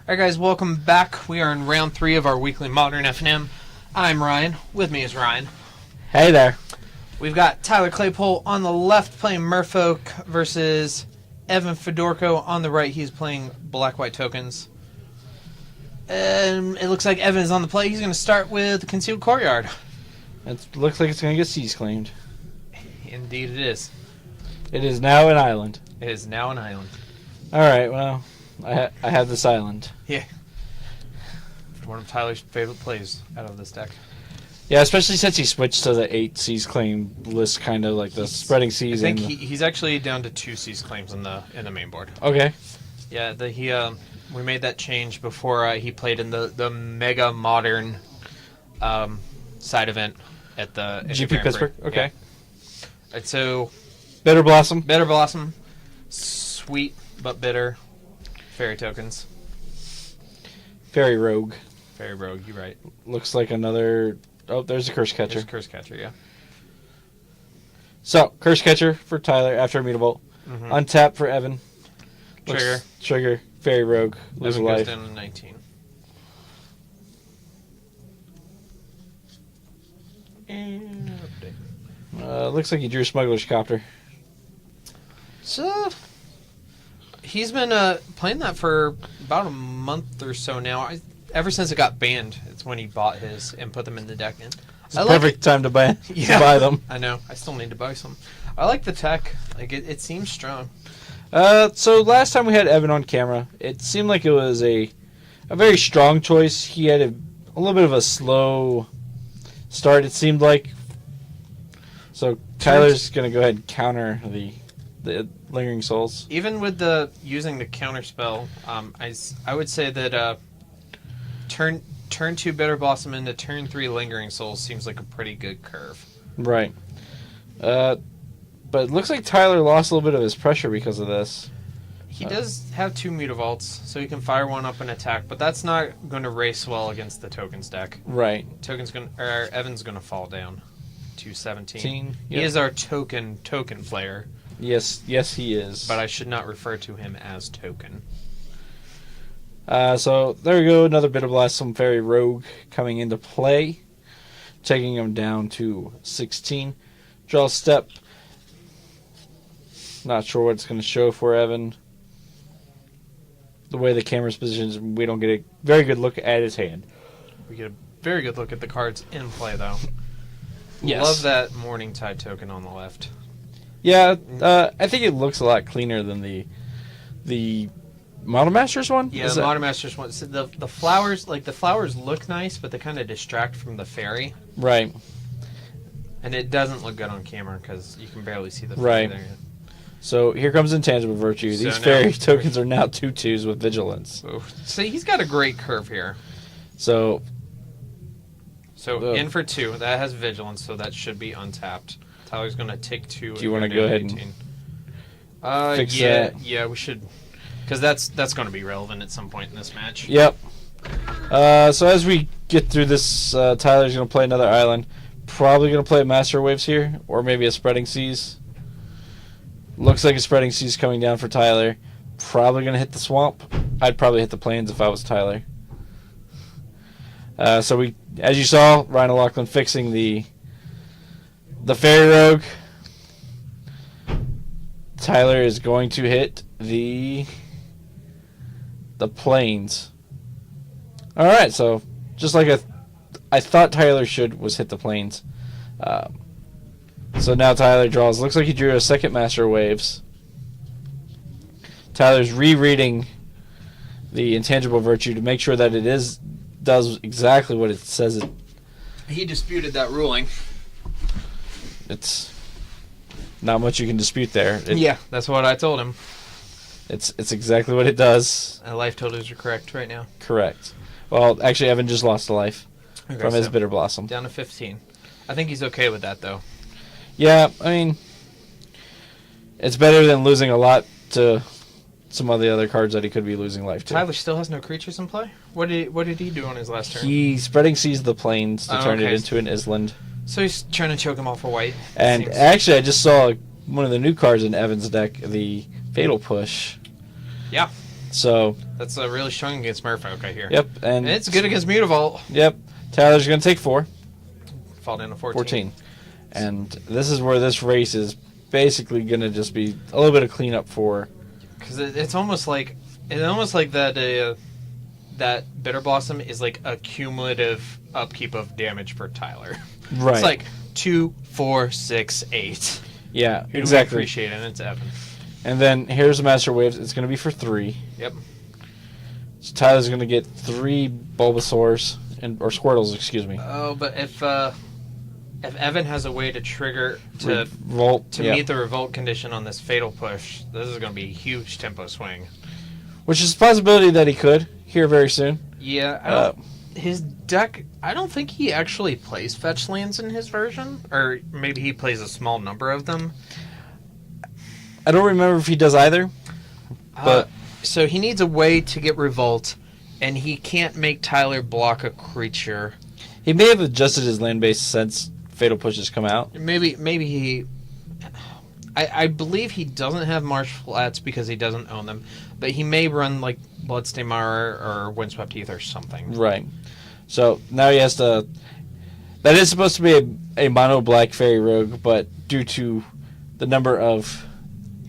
Alright guys, welcome back. We are in round 3 of our weekly Modern F&M. I'm Ryan. With me is Ryan. Hey there. We've got Tyler Claypole on the left playing Merfolk versus Evan Fedorko on the right. He's playing Black-White Tokens. And it looks like Evan is on the play. He's going to start with Concealed Courtyard. It looks like it's going to get seize claimed. Indeed it is. It is now an island. It is now an island. Alright, well, I have this island. Yeah. One of Tyler's favorite plays out of this deck. Yeah, especially since he switched to the 8 seize claim list, kind of like the spreading seize. I think he's actually down to 2 seize claims in the main board. Okay. Yeah, we made that change before he played in the mega modern side event at the GP Pittsburgh. Okay. Yeah. Right, so Bitter Blossom. Bitter Blossom, sweet but bitter, fairy tokens. Fairy Rogue. Fairy Rogue, you're right. Looks like another. Oh, there's a Curse Catcher. There's a Curse Catcher, yeah. So, Curse Catcher for Tyler after Immutable. Mm-hmm. Untap for Evan. Trigger. Trigger. Fairy Rogue. Lose a Evan life. goes down to 19. And update. Looks like he drew Smuggler's Copter. So, he's been playing that for about a month or so now. Ever since it got banned, it's when he bought his and put them in the deck. And It's the perfect time to buy them. I know. I still need to buy some. I like the tech. Like it seems strong. So last time we had Evan on camera, it seemed like it was a very strong choice. He had a little bit of a slow start, it seemed like. So Tyler's going to go ahead and counter the Lingering Souls. Even with using the counter spell, I would say that turn 2 Bitter Blossom into turn 3 Lingering Souls seems like a pretty good curve. Right. But it looks like Tyler lost a little bit of his pressure because of this. He does have 2 Mutavaults, so he can fire one up and attack, but that's not going to race well against the Tokens deck. Right. Evan's going to fall down to 17. Yep. He is our token player. Yes, he is. But I should not refer to him as token. So there we go, another Bitter Blossom Fairy Rogue coming into play, taking him down to 16. Draw step. Not sure what it's going to show for Evan. The way the camera's positioned, we don't get a very good look at his hand. We get a very good look at the cards in play, though. Yes. Love that Morningtide token on the left. Yeah, I think it looks a lot cleaner than the Model Masters one. Yeah, the Modern Masters one. So the flowers, the flowers look nice, but they kind of distract from the fairy. Right. And it doesn't look good on camera because you can barely see the fairy right. there. So here comes Intangible Virtue. These fairy tokens are now 2/2s with Vigilance. See, he's got a great curve here. So in for 2. That has Vigilance, so that should be untapped. Tyler's going to take 2. Do you want to go ahead and fix that? Yeah, we should. Because that's going to be relevant at some point in this match. Yep. So as we get through this, Tyler's going to play another island. Probably going to play a Master Waves here, or maybe a Spreading Seas. Looks like a Spreading Seas coming down for Tyler. Probably going to hit the swamp. I'd probably hit the plains if I was Tyler. So we, as you saw, Ryan O'Loughlin fixing the Fairy Rogue. Tyler is going to hit the plains. All right, so just like I thought Tyler was hit the plains. So now Tyler draws. Looks like he drew a second Master Waves. Tyler's rereading the Intangible Virtue to make sure that it does exactly what it says it. He disputed that ruling. It's not much you can dispute there. Yeah, that's what I told him. It's exactly what it does. Life totals are correct right now. Correct. Well, actually, Evan just lost a life from his Bitter Blossom. Down to 15. I think he's okay with that, though. Yeah, I mean, it's better than losing a lot to some of the other cards that he could be losing life to. Tyler still has no creatures in play? What did he do on his last turn? He Spreading Seas the plains to turn it into an island. So he's trying to choke him off for white. And actually, I just saw one of the new cards in Evan's deck, the Fatal Push. Yeah. So That's really strong against Merfolk, I hear. yep, And it's good against Mutavault. Yep, Tyler's going to take 4. Fall down to 14. And this is where this race is basically going to just be a little bit of cleanup for. Because it's almost like that that Bitter Blossom is like a cumulative upkeep of damage for Tyler. Right. It's like 2, 4, 6, 8. Yeah, Who exactly. do we appreciate it? And it's Evan. And then here's Master Waves. It's going to be for 3. Yep. So Tyler's going to get 3 Bulbasaurs or Squirtles, excuse me. Oh, but if Evan has a way to trigger to Revolt, meet the revolt condition on this fatal push, this is going to be a huge tempo swing. which is a possibility that he could here very soon. Yeah, his deck. I don't think he actually plays fetch lands in his version, or maybe he plays a small number of them. I don't remember if he does either. But So he needs a way to get revolt, and he can't make Tyler block a creature. he may have adjusted his land base since Fatal Push has come out. Maybe he. I believe he doesn't have Marsh Flats because he doesn't own them, but he may run like Bloodstained Mire or Windswept Heath or something. Right. So now he has to. That is supposed to be a mono black fairy rogue, but due to the number of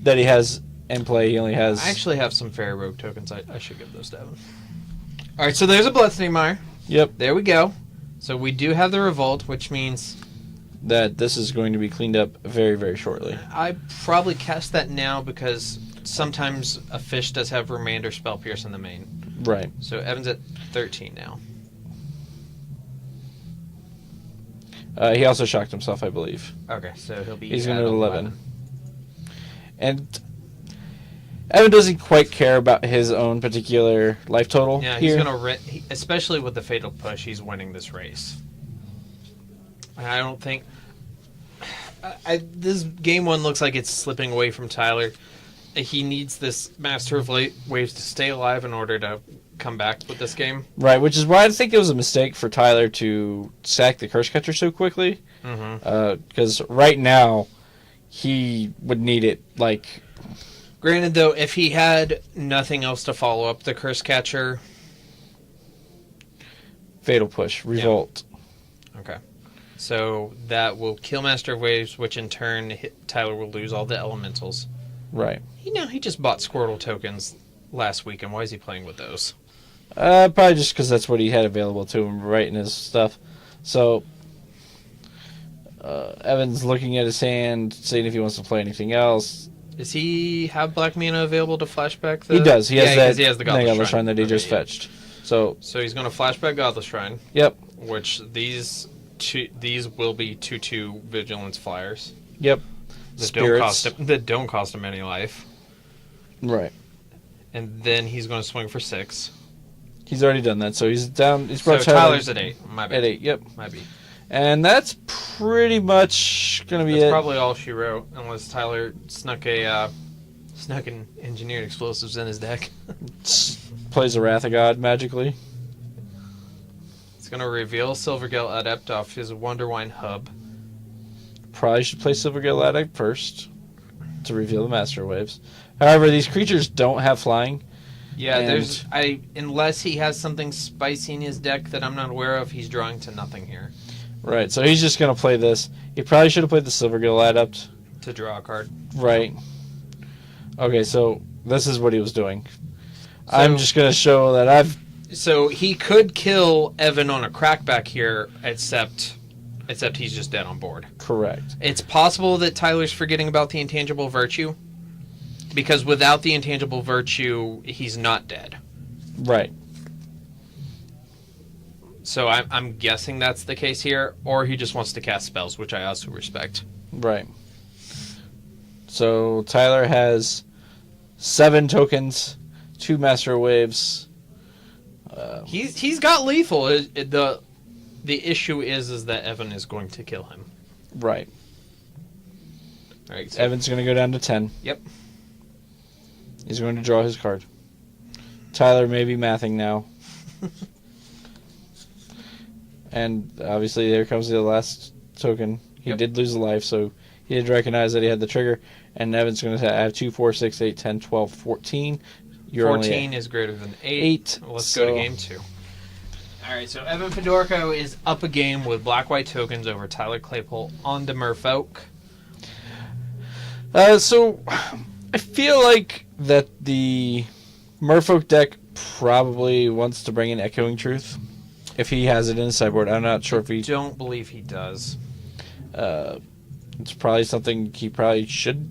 that he has in play, he only has. I actually have some Fairy Rogue tokens. I should give those to Evan. All right, so there's a Bloodstained Mire. Yep. There we go. So we do have the Revolt, which means That this is going to be cleaned up very, very shortly. I probably cast that now because sometimes a fish does have Remander Spell Pierce in the main. Right. So Evan's at 13 now. He also shocked himself, I believe. Okay, so he'll be. He's at going to 11. And Evan doesn't quite care about his own particular life total. Yeah, here. he's gonna especially with the fatal push. He's winning this race. I don't think. This game one looks like it's slipping away from Tyler. He needs this Master of Waves to stay alive in order to come back with this game. Right, which is why I think it was a mistake for Tyler to sack the Curse Catcher so quickly. Because right now, he would need it, like... Granted, though, if he had nothing else to follow up the Curse Catcher... Fatal Push, Revolt. Yeah. Okay. So that will kill Master of Waves, which in turn, Tyler will lose all the elementals. Right. He just bought Squirtle tokens last week, and why is he playing with those? Probably just because that's what he had available to him right in his stuff. So, Evan's looking at his hand, seeing if he wants to play anything else. Does he have Black Mana available to flashback? He does. He has he has the Godless Shrine that he just fetched. So he's going to flashback Godless Shrine. Yep. Which these will be 2/2 Vigilance Flyers. Yep. That don't cost him any life. Right. And then he's going to swing for 6. He's already done that, so he's down. He's brought Tyler's at 8. My bad. At 8, yep. My bad. And that's pretty much going to be That's it. probably all she wrote, unless Tyler snuck an engineered explosives in his deck. Plays a Wrath of God magically. It's going to reveal Silvergale Adept off his Wonderwine hub. Probably should play Silvergale Adept first to reveal the Master Waves. However, these creatures don't have flying. Yeah, unless he has something spicy in his deck that I'm not aware of, he's drawing to nothing here. Right, so he's just going to play this. He probably should have played the Silvergale Adept. To draw a card. Right. Okay, so this is what he was doing. I'm just going to show that So he could kill Evan on a crackback here, except he's just dead on board. Correct. It's possible that Tyler's forgetting about the Intangible Virtue, because without the Intangible Virtue, he's not dead. Right. So I'm guessing that's the case here, or he just wants to cast spells, which I also respect. Right. So Tyler has 7 tokens, 2 Master Waves. He's got lethal. The issue is that Evan is going to kill him. Right. All right. So Evan's going to go down to 10. Yep. He's going to draw his card. Tyler may be mathing now. And obviously there comes the last token. He did lose a life, so he did recognize that he had the trigger. And Evan's going to have 2, 4, 6, 8, 10, 12, 14. You're 14 only is greater than 8. eight. Let's go to game 2. All right, so Evan Fedorko is up a game with black-white tokens over Tyler Claypole on the Merfolk. So I feel like that the Merfolk deck probably wants to bring in Echoing Truth if he has it in his sideboard. I'm not sure if he. Don't believe he does. It's probably something he probably should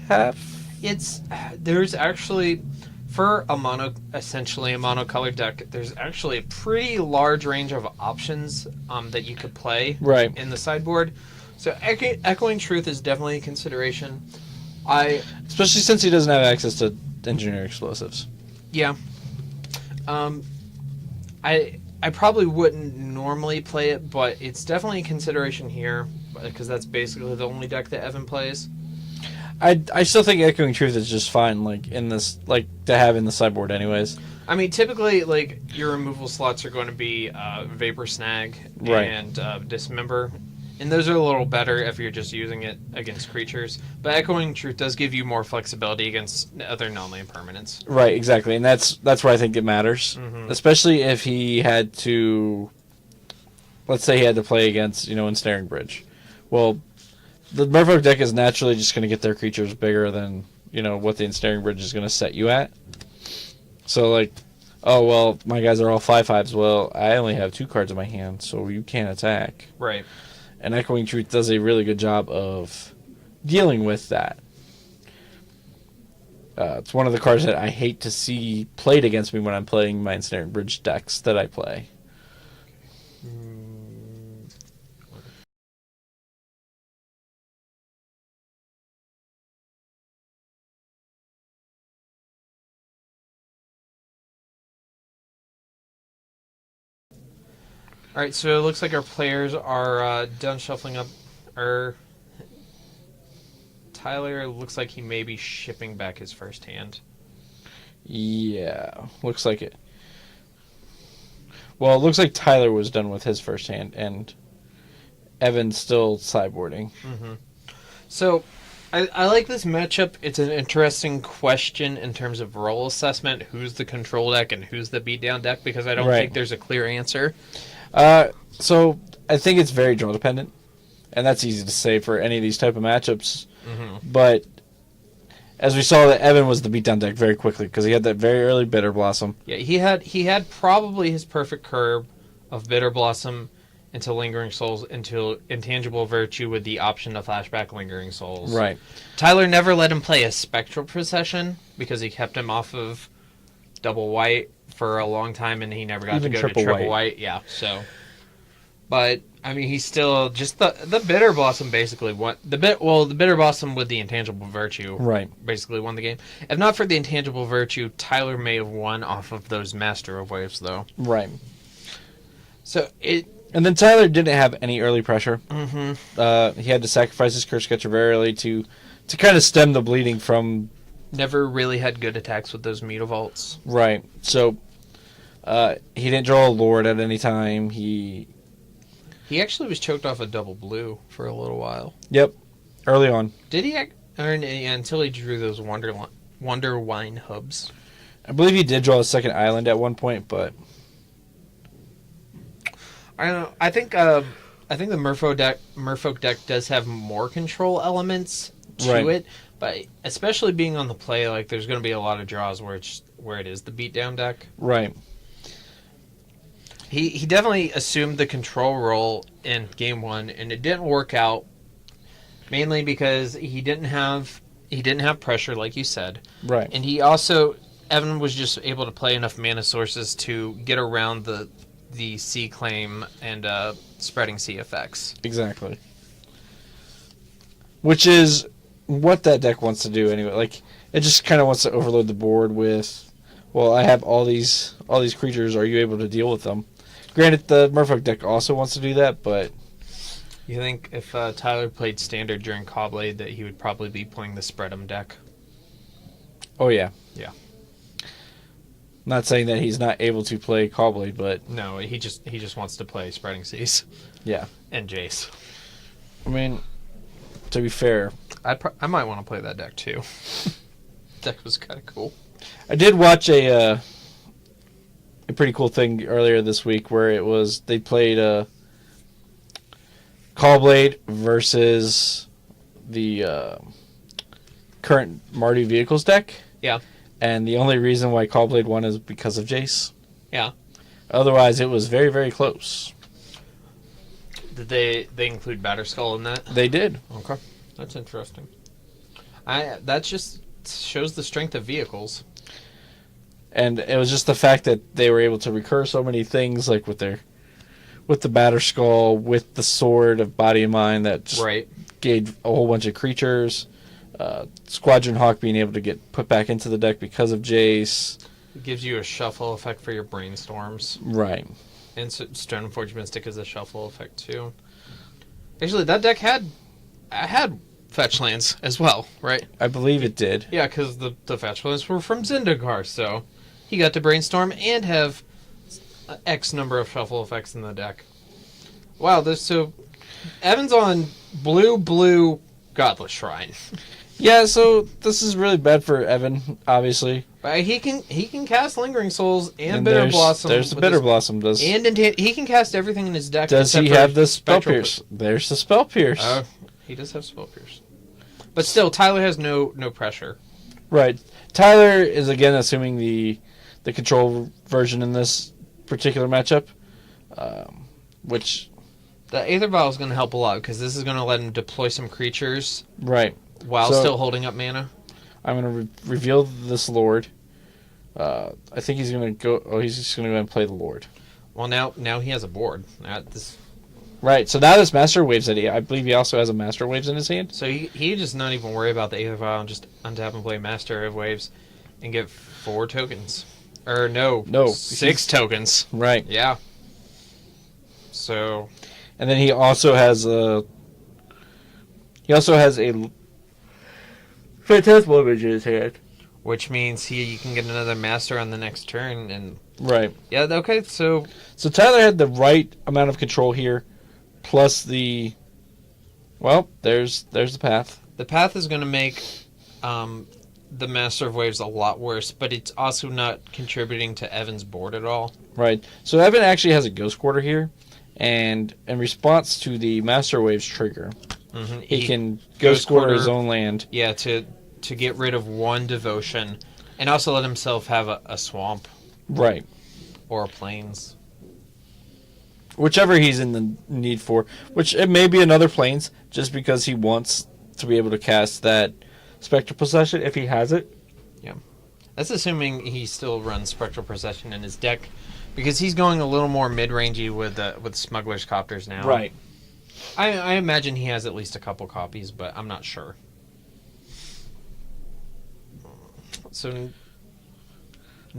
have. There's actually, for essentially a monocolored deck, there's actually a pretty large range of options that you could play Right. in the sideboard. So Echoing Truth is definitely a consideration. Especially since he doesn't have access to engineer explosives. Yeah. I probably wouldn't normally play it, but it's definitely a consideration here because that's basically the only deck that Evan plays. I still think Echoing Truth is just fine, to have in the sideboard anyways. I mean, typically, your removal slots are going to be Vapor Snag Right. and Dismember, and those are a little better if you're just using it against creatures. But Echoing Truth does give you more flexibility against other non-land permanents. Right, exactly, and that's where I think it matters, especially if he had to. Let's say he had to play against Ensnaring Bridge. Well, the Merfolk deck is naturally just going to get their creatures bigger than what the Ensnaring Bridge is going to set you at. So oh well, my guys are all 5/5s. Well, I only have 2 cards in my hand, so you can't attack. Right. And Echoing Truth does a really good job of dealing with that. It's one of the cards that I hate to see played against me when I'm playing my Ensnaring Bridge decks that I play. All right, so it looks like our players are done shuffling up. Tyler looks like he may be shipping back his first hand. Yeah, looks like it. Well, it looks like Tyler was done with his first hand, and Evan's still sideboarding. Mm-hmm. So, I like this matchup. It's an interesting question in terms of role assessment. Who's the control deck and who's the beatdown deck? Because I don't think there's a clear answer. So I think it's very draw dependent, and that's easy to say for any of these type of matchups. Mm-hmm. But as we saw, that Evan was the beatdown deck very quickly because he had that very early Bitter Blossom. Yeah, he had probably his perfect curve of Bitter Blossom into Lingering Souls into Intangible Virtue with the option to flashback Lingering Souls. Right. Tyler never let him play a Spectral Procession because he kept him off of double white for a long time, and he never got Even to go to triple white. Yeah, so. But I mean, he's still just the Bitter Blossom basically won the Bitter Blossom with the Intangible Virtue. Right. Basically won the game. If not for the Intangible Virtue, Tyler may have won off of those Master of Waves, though. Right. So And then Tyler didn't have any early pressure. Mm-hmm. He had to sacrifice his Curse Catcher very early to kind of stem the bleeding from. Never really had good attacks with those Mutavaults. Right. So he didn't draw a Lord at any time. He actually was choked off a double blue for a little while. Yep. Early on. Did he? Until he drew those Wonder Wine hubs. I believe he did draw a second island at one point, I don't know. I think the Merfolk deck does have more control elements to it, but especially being on the play, there's going to be a lot of draws where it is the beatdown deck. Right. He definitely assumed the control role in game 1, and it didn't work out. Mainly because he didn't have pressure, like you said. Right. And Evan was just able to play enough mana sources to get around the C claim and spreading C effects. Exactly. Which is what that deck wants to do anyway. It just kind of wants to overload the board with, well, I have all these creatures. Are you able to deal with them? Granted, the Merfolk deck also wants to do that, but you think if Tyler played Standard during Cobblade that he would probably be playing the Spread'em deck? Oh yeah. Yeah. Not saying that he's not able to play Cobblade, but no, he just wants to play Spreading Seas. Yeah. And Jace. I mean, to be fair, I might want to play that deck too. Deck was kind of cool. I did watch a pretty cool thing earlier this week where they played Callblade versus the current Mardu Vehicles deck. Yeah. And the only reason why Callblade won is because of Jace. Yeah. Otherwise, it was very, very close. Did they include Batterskull in that? They did. Okay. That's interesting. That just shows the strength of vehicles. And it was just the fact that they were able to recur so many things, like with the Batterskull, with the Sword of Body and Mind that just gave a whole bunch of creatures. Squadron Hawk being able to get put back into the deck because of Jace. It gives you a shuffle effect for your Brainstorms. Right. And Stoneforge Mystic is a shuffle effect too. Actually, that deck had fetch lands as well, right? I believe it did. Yeah, because the fetch lands were from Zendikar, so he got to Brainstorm and have X number of shuffle effects in the deck. Wow, so Evan's on blue Godless Shrine. Yeah, so this is really bad for Evan, obviously. But he can cast Lingering Souls and Bitter Blossom. There's the Bitter Blossom. He can cast everything in his deck. Does he have the Spell Pierce? There's the Spell Pierce. He does have Spell Pierce. But still, Tyler has no pressure. Right. Tyler is, again, assuming the control version in this particular matchup, which... The Aether Vial is going to help a lot, because this is going to let him deploy some creatures. Right. While still holding up mana. I'm going to reveal this Lord. I think he's going to go... Oh, he's just going to go and play the Lord. Well, now he has a board. Right, so now this Master Waves that I believe he also has a Master Waves in his hand. So he just not even worry about the Aether Vial and just untap and play Master of Waves and get 4 tokens. Or no, 6 tokens. Right. Yeah. So... And then he also has a... Phantasmal Image in his hand. Which means he can get another Master on the next turn. And right. Yeah, okay, so... So Tyler had the right amount of control here, plus the... Well, there's the path. The path is going to make the Master of Waves a lot worse, but it's also not contributing to Evan's board at all. Right. So Evan actually has a Ghost Quarter here, and in response to the Master Waves trigger, he can Ghost Quarter his own land. Yeah, to get rid of 1 devotion, and also let himself have a swamp. Right. Or plains. Whichever he's in the need for. Which it may be another plains, just because he wants to be able to cast that Spectral Possession if he has it. Yeah. That's assuming he still runs Spectral Possession in his deck, because he's going a little more mid-rangey with Smuggler's Copters now. Right. I imagine he has at least a couple copies, but I'm not sure. So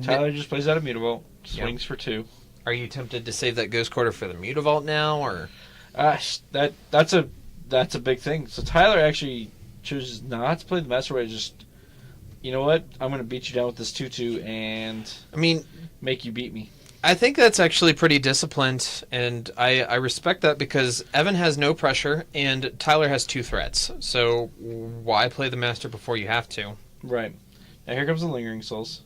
Tyler just plays out a Mutavault, swings for 2. Are you tempted to save that Ghost Quarter for the Mutavault now, or? That's a big thing. So Tyler actually chooses not to play the Master Way. Just, you know what? I'm going to beat you down with this 2/2 and make you beat me. I think that's actually pretty disciplined, and I respect that, because Evan has no pressure and Tyler has 2 threats. So why play the Master before you have to? Right. Now here comes the Lingering Souls,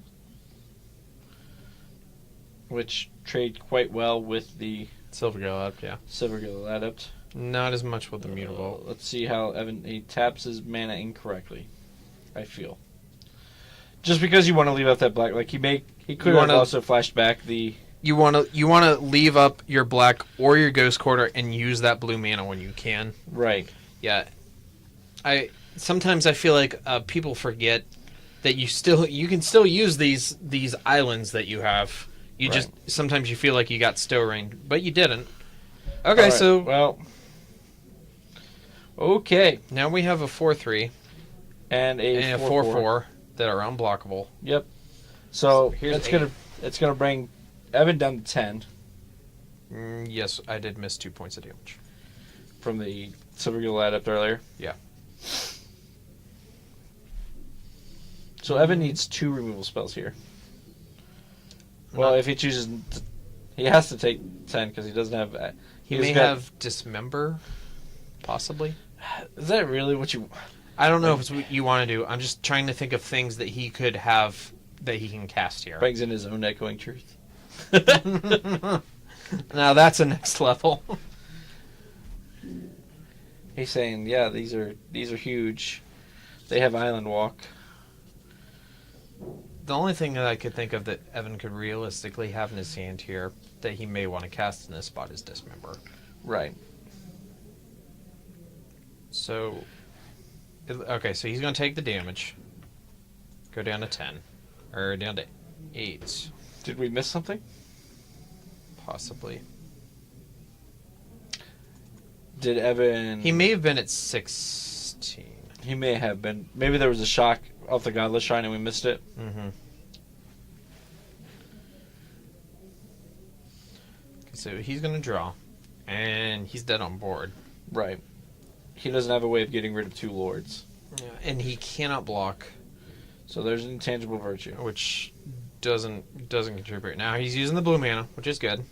which trade quite well with the Silvergill Adept, yeah. Silvergill Adept. Not as much with the Mutavault. Let's see how he taps his mana incorrectly, I feel. Just because you want to leave out that black, like he could have also flashed back the... You want to leave up your black or your Ghost Quarter and use that blue mana when you can. Right. Yeah. Sometimes I feel like people forget that you can still use these islands that you have. You just sometimes you feel like you got Stow Rain, but you didn't. Okay, right, so well, okay. Now we have a 4/3 and a 4/4 that are unblockable. Yep. So it's gonna bring Evan down to 10. Yes, I did miss 2 points of damage from the Silvergill Adept earlier. Yeah. So Evan needs 2 removal spells here. Well, if he chooses, he has to take 10 because he doesn't have. He may have Dismember, possibly. Is that really what you? I don't know if it's what you want to do. I'm just trying to think of things that he could have he can cast here. Brings in his own echoing truth. Now that's a next level. He's saying, yeah, these are huge. They have island walk. The only thing that I could think of that Evan could realistically have in his hand here that he may want to cast in this spot is Dismember. Right. So, okay, so he's going to take the damage. Go down to 10. Or down to 8. Did we miss something? Possibly. Did Evan... He may have been at 16. He may have been. Maybe there was a shock off the Godless Shrine and we missed it. Mm-hmm. So he's going to draw. And he's dead on board. Right. He doesn't have a way of getting rid of 2 lords. Yeah, and he cannot block. So there's an intangible virtue. Which doesn't contribute. Now he's using the blue mana, which is good.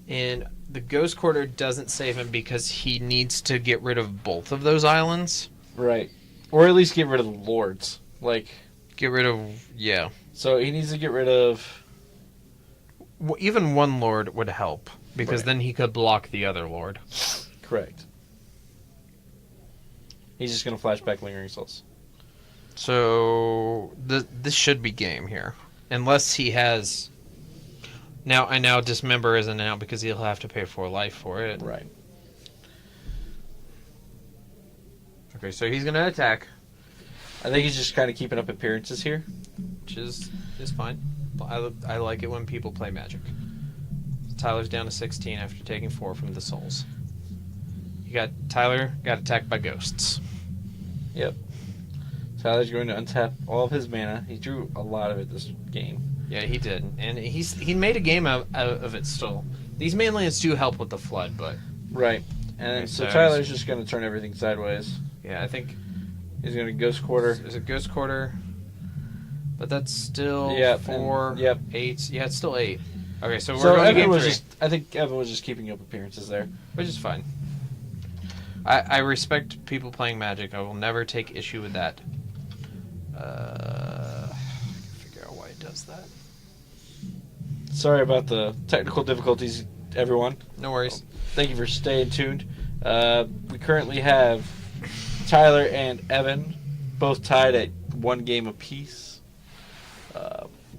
And the Ghost Quarter doesn't save him because he needs to get rid of both of those islands. Right. Or at least get rid of the lords. Like, get rid of, yeah. So he needs to get rid of... Well, even one lord would help, because then he could block the other lord. Correct. He's just going to flash back Lingering Souls. So, this should be game here. Unless he has... Now Dismember isn't out because he'll have to pay 4 life for it. Right. Okay, so he's going to attack. I think he's just kind of keeping up appearances here. Which is fine. I like it when people play Magic. Tyler's down to 16 after taking 4 from the Souls. Tyler got attacked by ghosts. Yep. Tyler's going to untap all of his mana. He drew a lot of it this game. Yeah, he did. And he made a game out of it still. These mainlands do help with the flood, but... Right. And okay, so Tyler's just going to turn everything sideways. Yeah, I think... He's going to Ghost Quarter. Is it Ghost Quarter? But that's still 4, 8. Yeah, it's still 8. Okay, so we're going to game 3. I think Evan was just keeping up appearances there. Which is fine. I respect people playing Magic. I will never take issue with that. I can figure out why it does that. Sorry about the technical difficulties, everyone. No worries. Thank you for staying tuned. We currently have Tyler and Evan both tied at 1 game apiece.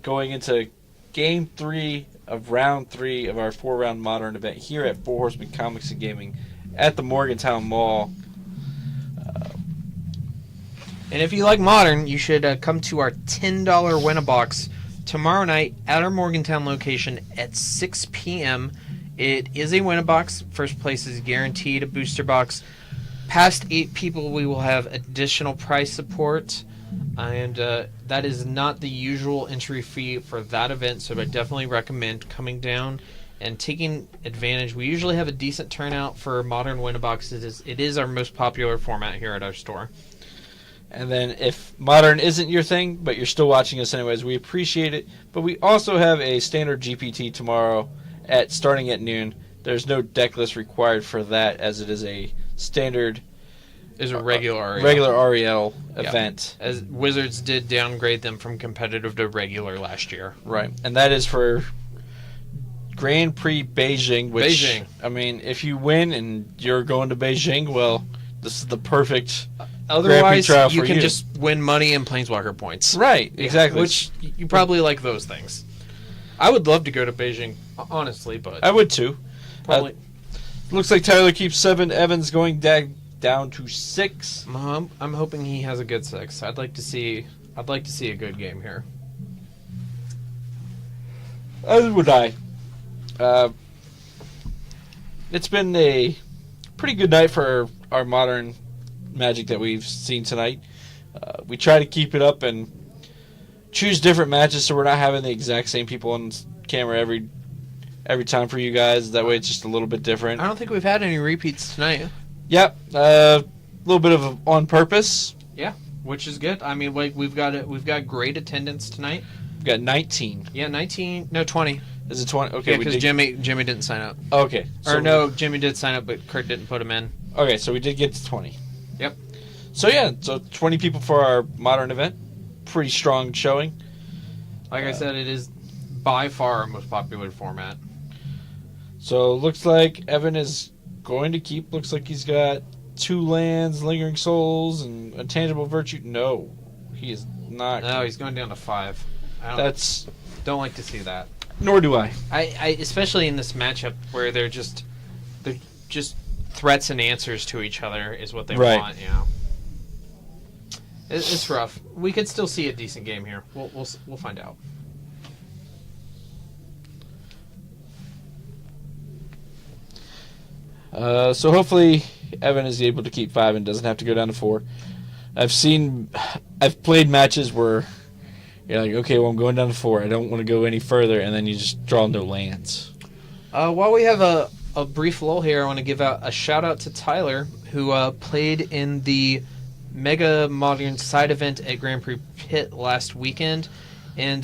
Going into Game 3 of Round 3 of our 4-round Modern event here at Four Horsemen Comics and Gaming at the Morgantown Mall. And if you like Modern, you should come to our $10 win-a-box tomorrow night at our Morgantown location at 6 p.m. It is a win-a-box. First place is guaranteed a booster box. Past 8 people, we will have additional prize support. And that is not the usual entry fee for that event, so I definitely recommend coming down and taking advantage. We usually have a decent turnout for Modern win-a-boxes. It is our most popular format here at our store. And then if Modern isn't your thing, but you're still watching us anyways, we appreciate it. But we also have a standard GPT tomorrow starting at noon. There's no deck list required for that, as it is a standard... Is a regular REL event. As Wizards did downgrade them from competitive to regular last year. Right. And that is for Grand Prix Beijing, which, I mean, if you win and you're going to Beijing, well, this is the perfect Otherwise, Grand Prix you for can just win money and Planeswalker points. Right, exactly. Which, you probably like those things. I would love to go to Beijing, honestly, but... I would too. Probably. Looks like Tyler keeps 7, Evan's going down to 6. I'm hoping he has a good 6. I'd like to see a good game here. As would I. It's been a pretty good night for our Modern Magic that we've seen tonight. We try to keep it up and choose different matches so we're not having the exact same people on camera every time for you guys. That way it's just a little bit different. I don't think we've had any repeats tonight. Yep, a little bit of on purpose. Yeah, which is good. I mean, like we've got great attendance tonight. We've got 19. Yeah, 19. No, 20. Is it 20? Okay, yeah, because Jimmy didn't sign up. Okay, or no, Jimmy did sign up, but Kurt didn't put him in. Okay, so we did get to 20. Yep. So yeah, so 20 people for our Modern event. pretty strong showing. Like I said, it is by far our most popular format. So looks like Evan is going to keep. Looks like he's got 2 lands, Lingering Souls, and a Tangible Virtue. No, he is not. No, he's going down to 5. Don't like to see that. Nor do I. I especially in this matchup where they're just threats and answers to each other is what they want. Yeah, it's rough. We could still see a decent game here. We'll find out. So hopefully Evan is able to keep 5 and doesn't have to go down to 4. I've played matches where you're like, okay, well, I'm going down to 4. I don't want to go any further, and then you just draw no lands. While we have a brief lull here, I want to give out a shout out to Tyler, who played in the Mega Modern side event at Grand Prix Pit last weekend, and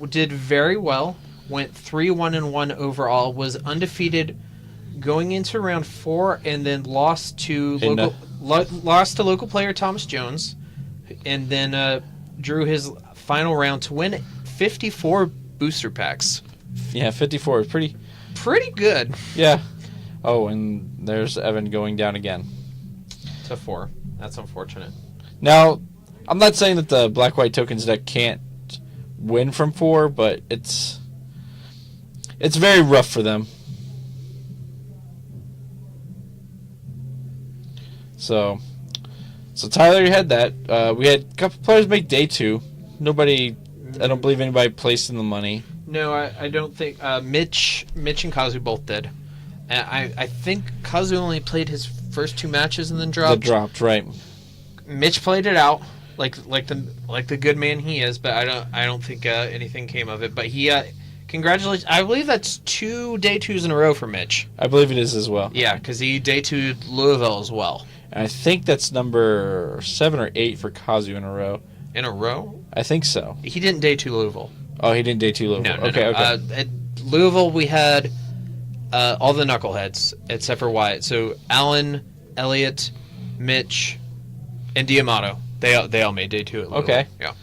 did very well. Went 3-1-1 overall. Was undefeated going into round 4, and then lost to local player Thomas Jones, and then drew his final round to win 54 booster packs. Yeah, 54 is pretty good. Yeah. Oh, and there's Evan going down again To 4. That's unfortunate. Now, I'm not saying that the Black-White Tokens deck can't win from 4, but it's very rough for them. So Tyler, you had that. We had a couple players make day 2. I don't believe anybody placed in the money. No, I don't think. Mitch and Kazu both did. And I think Kazu only played his first 2 matches and then dropped. Right. Mitch played it out like the good man he is, but I don't think anything came of it. But he congratulations. I believe that's 2 day 2s in a row for Mitch. I believe it is as well. Yeah, because he day 2'd Louisville as well. And I think that's number 7 or 8 for Kazu in a row. In a row? I think so. He didn't day 2 Louisville. Oh, he didn't day 2 Louisville. No. Okay. At Louisville, we had all the knuckleheads except for Wyatt. So Alan, Elliott, Mitch, and Diamato. They all made day 2 at Louisville. Okay. Yeah.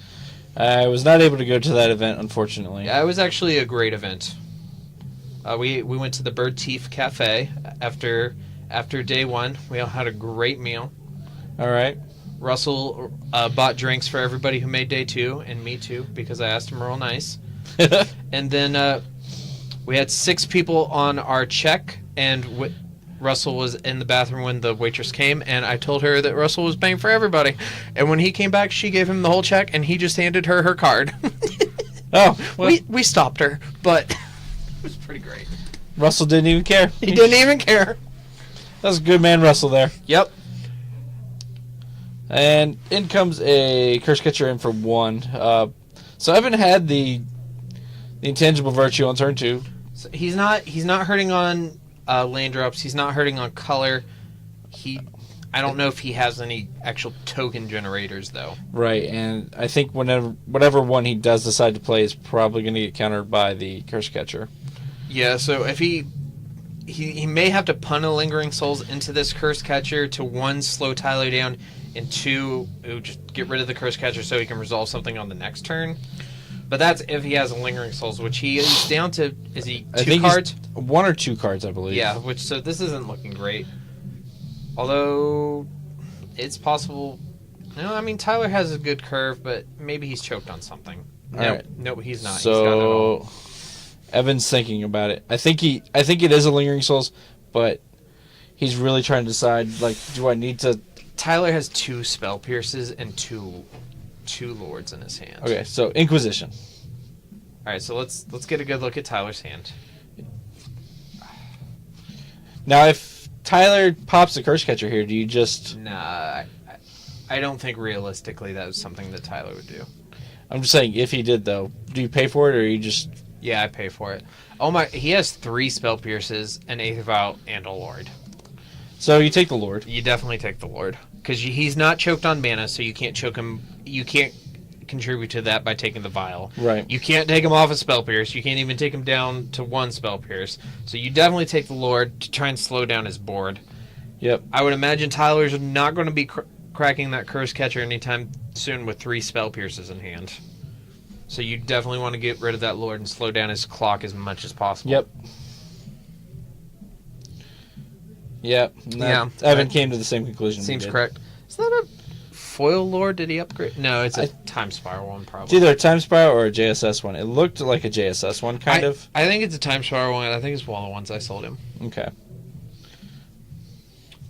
I was not able to go to that event, unfortunately. Yeah, it was actually a great event. We went to the Bird Teeth Cafe after day 1. We all had a great meal. All right. Russell bought drinks for everybody who made day 2, and me too, because I asked him real nice. And then we had 6 people on our check, and Russell was in the bathroom when the waitress came, and I told her that Russell was paying for everybody. And when he came back, she gave him the whole check, and he just handed her card. Oh, well. We stopped her, but it was pretty great. Russell didn't even care. He didn't even care. That's a good man, Russell, there. Yep. And in comes a Curse Catcher in for 1. So Evan had the Intangible Virtue on turn 2. So he's not hurting on land drops. He's not hurting on color. I don't know if he has any actual token generators though. Right, and I think whatever one he does decide to play is probably going to get countered by the Curse Catcher. Yeah, so if he may have to punt a Lingering Souls into this Curse Catcher to 1, slow Tyler down, and 2, just get rid of the Curse Catcher so he can resolve something on the next turn. But that's if he has a Lingering Souls, which he is down to. Is he 2 cards? 1 or 2 cards, I believe. Yeah, so this isn't looking great. Although it's possible. No, I mean Tyler has a good curve, but maybe he's choked on something. No, he's not. So he's got it all. Evan's thinking about it. I think it is a Lingering Souls, but he's really trying to decide. Like, do I need to? Tyler has 2 Spell Pierces and two Lords in his hand. Okay, so Inquisition. All right, so let's get a good look at Tyler's hand. Now, if Tyler pops the Curse Catcher here, do you just? Nah, I don't think realistically that was something that Tyler would do. I'm just saying, if he did though, do you pay for it or you just? Yeah, I pay for it. Oh my, he has 3 Spell Pierces, an Aether Vial, and a Lord. So you take the Lord. You definitely take the Lord. Because he's not choked on mana, so you can't choke him. You can't contribute to that by taking the Vial. Right. You can't take him off a Spell Pierce. You can't even take him down to 1 Spell Pierce. So you definitely take the Lord to try and slow down his board. Yep. I would imagine Tyler's not going to be cracking that Curse Catcher anytime soon with 3 Spell Pierces in hand. So you definitely want to get rid of that Lord and slow down his clock as much as possible. Yep. Yep. Evan came to the same conclusion. Seems correct. Is that a foil Lord? Did he upgrade? No, it's a Time Spiral one, probably. It's either a Time Spiral or a JSS one. It looked like a JSS one, kind of. I think it's a Time Spiral one. I think it's one of the ones I sold him. Okay.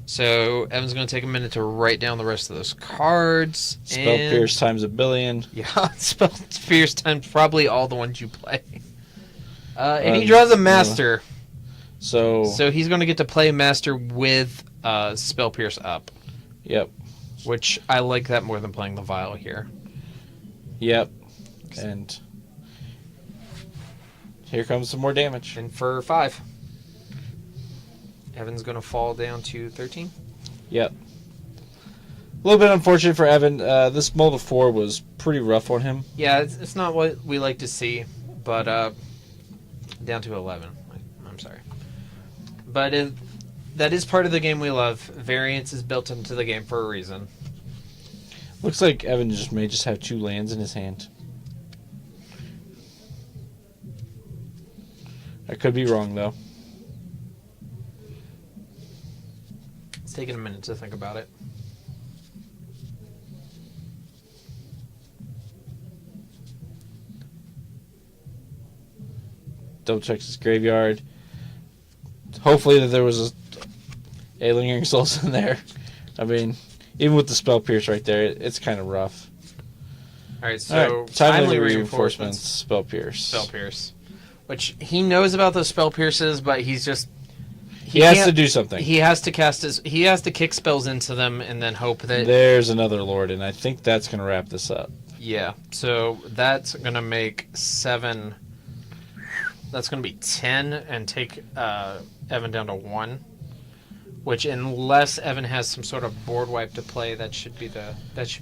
So Evan's going to take a minute to write down the rest of those cards. Spell Pierce times 1 billion. Yeah, Spell Pierce times probably all the ones you play. And he draws a Master. So he's going to get to play Master with Spell Pierce up. Yep. Which I like that more than playing the Vial here. Yep. And here comes some more damage. And for 5. Evan's going to fall down to 13. Yep. A little bit unfortunate for Evan. This mold of 4 was pretty rough on him. Yeah, it's not what we like to see, but down to 11. I'm sorry. But that is part of the game we love. Variance is built into the game for a reason. Looks like Evan may just have 2 lands in his hand. I could be wrong, though. It's taking a minute to think about it. Double checks his graveyard. Hopefully that there was a Lingering Souls in there. I mean, even with the Spell Pierce right there, it's kind of rough. Alright, so timely reinforcements, Spell Pierce. Spell Pierce. Which he knows about those Spell Pierces, but he's just... He has to do something. He has to he has to kick spells into them and then hope that... There's another Lord, and I think that's going to wrap this up. Yeah, so that's going to make 7... That's going to be 10 and take Evan down to 1. Which, unless Evan has some sort of board wipe to play, that should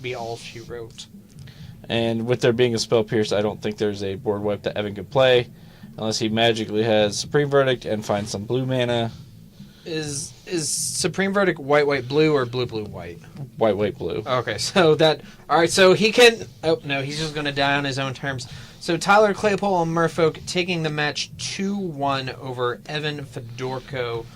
be all she wrote. And with there being a Spell Pierce, I don't think there's a board wipe that Evan could play, unless he magically has Supreme Verdict and finds some blue mana. Is Supreme Verdict white, white, blue, or blue, blue, white? White, white, blue. Okay, so that... Alright, so he can... Oh, no, he's just going to die on his own terms. So Tyler Claypole on Merfolk taking the match 2-1 over Evan Fedorko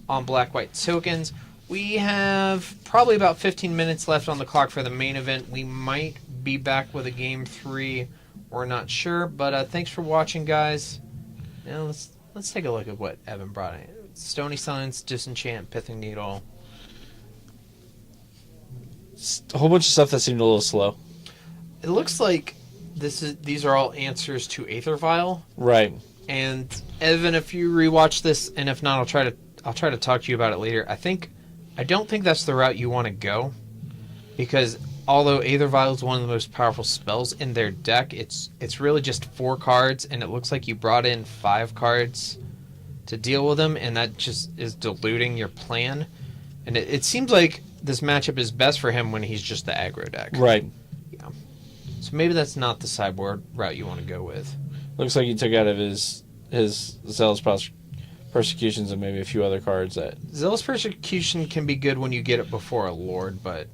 on black-white tokens. We have probably about 15 minutes left on the clock for the main event. We might be back with a Game 3. We're not sure, but thanks for watching, guys. Now let's take a look at what Evan brought in. Stony Silence, Disenchant, Pithing Needle. A whole bunch of stuff that seemed a little slow. It looks like these are all answers to Aether Vial. Right. And Evan, if you rewatch this, and if not, I'll try to talk to you about it later. I don't think that's the route you want to go, because although Aether Vial is one of the most powerful spells in their deck, it's really just 4 cards, and it looks like you brought in 5 cards to deal with them, and that just is diluting your plan. And it seems like this matchup is best for him when he's just the aggro deck. Right. Yeah. So maybe that's not the sideboard route you want to go with. Looks like he took out of his Zealous Persecutions and maybe a few other cards that... Zealous Persecution can be good when you get it before a Lord, but